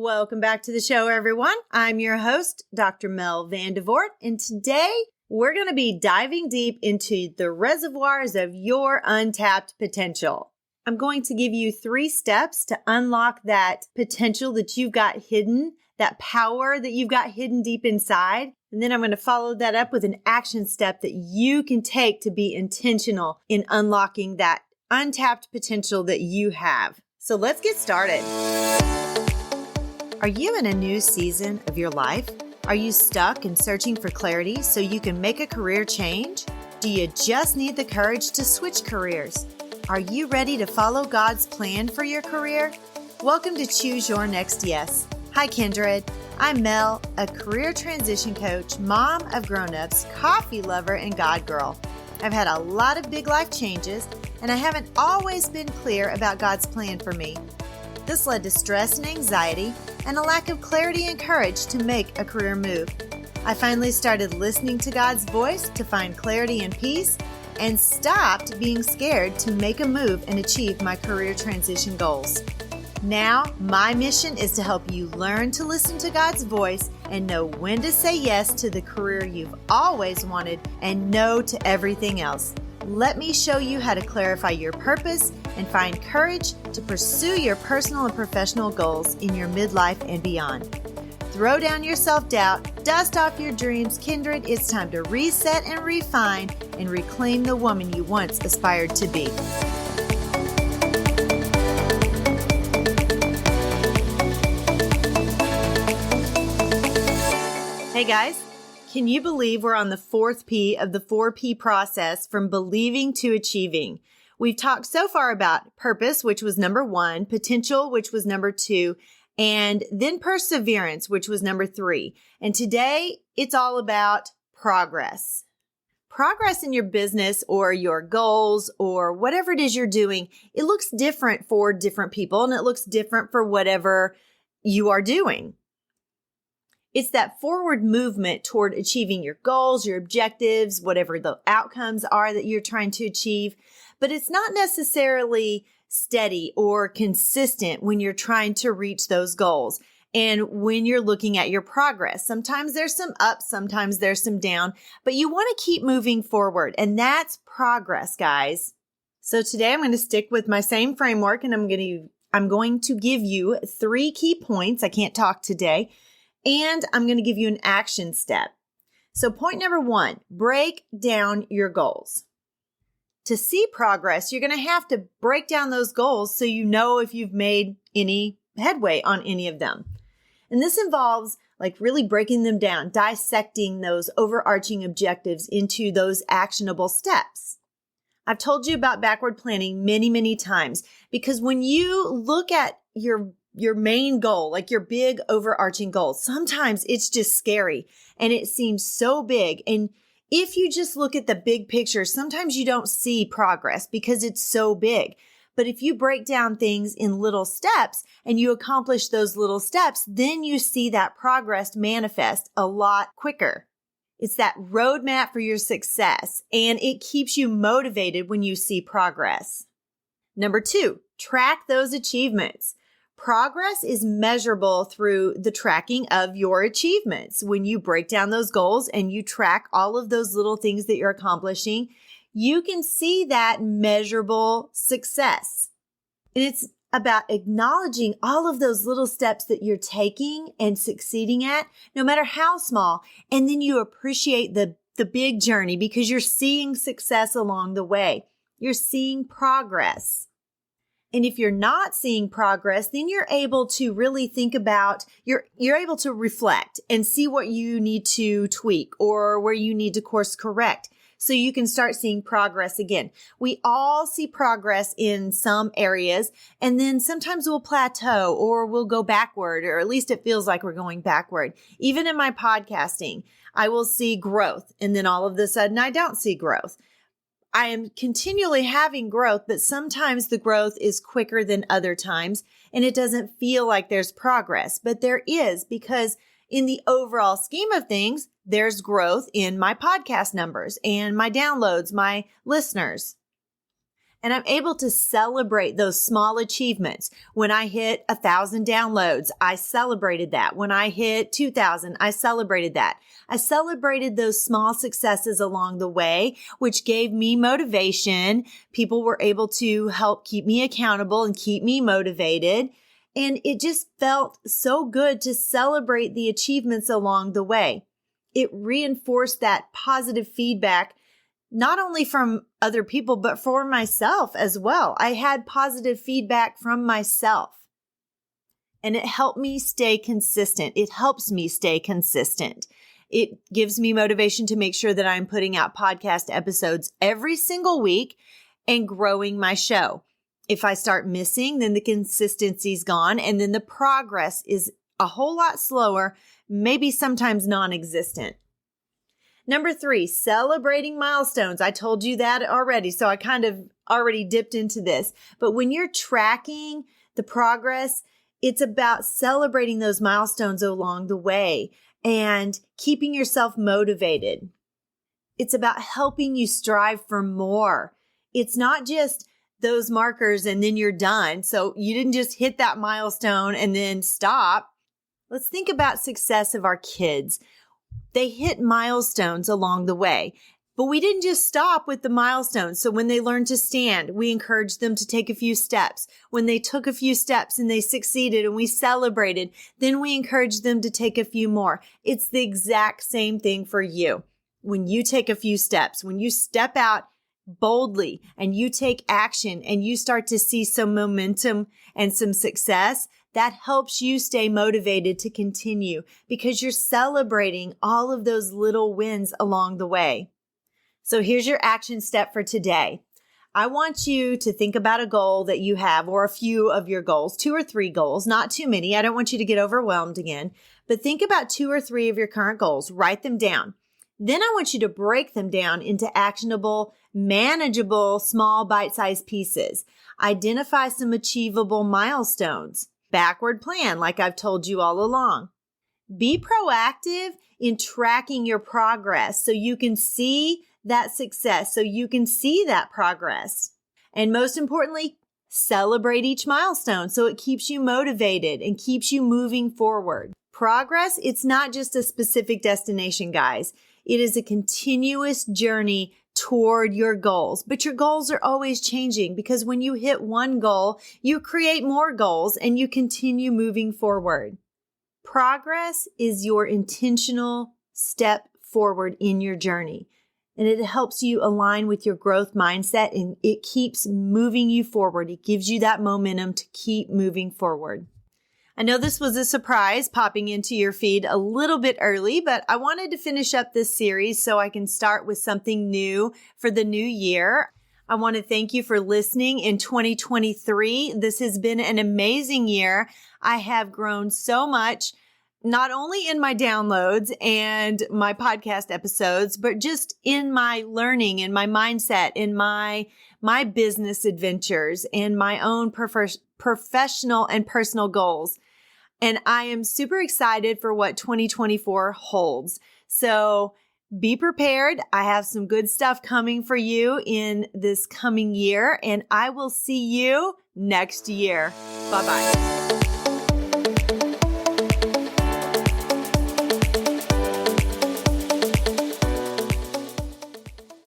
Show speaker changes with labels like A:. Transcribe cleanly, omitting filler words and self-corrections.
A: Welcome back to the show, everyone. I'm your host, Dr. Mel Vandevort, and today we're going to be diving deep into the reservoirs of your untapped potential. I'm going to give you 3 steps to unlock that potential that you've got hidden, that power that you've got hidden deep inside. And then I'm going to follow that up with an action step that you can take to be intentional in unlocking that untapped potential that you have. So let's get started. Are you in a new season of your life? Are you stuck and searching for clarity so you can make a career change? Do you just need the courage to switch careers? Are you ready to follow God's plan for your career? Welcome to Choose Your Next Yes. Hi, Kindred. I'm Mel, a career transition coach, mom of grown-ups, coffee lover, and God girl. I've had a lot of big life changes, and I haven't always been clear about God's plan for me. This led to stress and anxiety and a lack of clarity and courage to make a career move. I finally started listening to God's voice to find clarity and peace and stopped being scared to make a move and achieve my career transition goals. Now, my mission is to help you learn to listen to God's voice and know when to say yes to the career you've always wanted and no to everything else. Let me show you how to clarify your purpose and find courage to pursue your personal and professional goals in your midlife and beyond. Throw down your self-doubt, dust off your dreams, Kindred. It's time to reset and refine and reclaim the woman you once aspired to be. Hey guys. Can you believe we're on the 4th P of the 4P process from believing to achieving? We've talked so far about purpose, which was number 1, potential, which was number 2, and then perseverance, which was number 3. And today it's all about progress. Progress in your business or your goals or whatever it is you're doing, it looks different for different people and it looks different for whatever you are doing. It's that forward movement toward achieving your goals, your objectives, whatever the outcomes are that you're trying to achieve. But it's not necessarily steady or consistent when you're trying to reach those goals. And when you're looking at your progress, sometimes there's some ups, sometimes there's some down, but you want to keep moving forward. And that's progress, guys. So today I'm going to stick with my same framework and I'm going to give you 3 key points. I can't talk today. And I'm going to give you an action step. So point number 1, break down your goals. To see progress, you're going to have to break down those goals so you know if you've made any headway on any of them. And this involves really breaking them down, dissecting those overarching objectives into those actionable steps. I've told you about backward planning many, many times because when you look at your main goal, like your big overarching goal, sometimes it's just scary and it seems so big. And if you just look at the big picture, sometimes you don't see progress because it's so big. But if you break down things in little steps and you accomplish those little steps, then you see that progress manifest a lot quicker. It's that roadmap for your success and it keeps you motivated when you see progress. Number 2, track those achievements. Progress is measurable through the tracking of your achievements. When you break down those goals and you track all of those little things that you're accomplishing, you can see that measurable success. And it's about acknowledging all of those little steps that you're taking and succeeding at, no matter how small. And then you appreciate the big journey because you're seeing success along the way. You're seeing progress. And if you're not seeing progress, then you're able to really think about, you're able to reflect and see what you need to tweak or where you need to course correct so you can start seeing progress again. We all see progress in some areas, and then sometimes we'll plateau or we'll go backward, or at least it feels like we're going backward. Even in my podcasting, I will see growth, and then all of a sudden I don't see growth. I am continually having growth, but sometimes the growth is quicker than other times, and it doesn't feel like there's progress, but there is, because in the overall scheme of things, there's growth in my podcast numbers and my downloads, my listeners. And I'm able to celebrate those small achievements. When I hit 1,000 downloads, I celebrated that. When I hit 2,000, I celebrated that. I celebrated those small successes along the way, which gave me motivation. People were able to help keep me accountable and keep me motivated. And it just felt so good to celebrate the achievements along the way. It reinforced that positive feedback, not only from other people, but for myself as well. I had positive feedback from myself, and it helped me stay consistent. It helps me stay consistent. It gives me motivation to make sure that I'm putting out podcast episodes every single week and growing my show. If I start missing, then the consistency's gone, and then the progress is a whole lot slower, maybe sometimes non-existent. Number 3, celebrating milestones. I told you that already, so I kind of already dipped into this. But when you're tracking the progress, it's about celebrating those milestones along the way and keeping yourself motivated. It's about helping you strive for more. It's not just those markers and then you're done. So you didn't just hit that milestone and then stop. Let's think about success of our kids. They hit milestones along the way, but we didn't just stop with the milestones. So when they learned to stand, we encouraged them to take a few steps. When they took a few steps and they succeeded and we celebrated, then we encouraged them to take a few more. It's the exact same thing for you. When you take a few steps, when you step out boldly and you take action and you start to see some momentum and some success, that helps you stay motivated to continue because you're celebrating all of those little wins along the way. So here's your action step for today. I want you to think about a goal that you have or a few of your goals, 2 or 3 goals, not too many. I don't want you to get overwhelmed again, but think about 2 or 3 of your current goals. Write them down. Then I want you to break them down into actionable, manageable, small bite-sized pieces. Identify some achievable milestones. Backward plan, like I've told you all along. Be proactive in tracking your progress so you can see that success, so you can see that progress. And most importantly, celebrate each milestone so it keeps you motivated and keeps you moving forward. Progress, it's not just a specific destination, guys. It is a continuous journey toward your goals, but your goals are always changing because when you hit one goal, you create more goals and you continue moving forward. Progress is your intentional step forward in your journey, and it helps you align with your growth mindset and it keeps moving you forward. It gives you that momentum to keep moving forward. I know this was a surprise popping into your feed a little bit early, but I wanted to finish up this series so I can start with something new for the new year. I want to thank you for listening in 2023. This has been an amazing year. I have grown so much, not only in my downloads and my podcast episodes, but just in my learning, in my mindset, in my business adventures, and my own professional and personal goals. And I am super excited for what 2024 holds. So be prepared. I have some good stuff coming for you in this coming year, and I will see you next year. Bye-bye.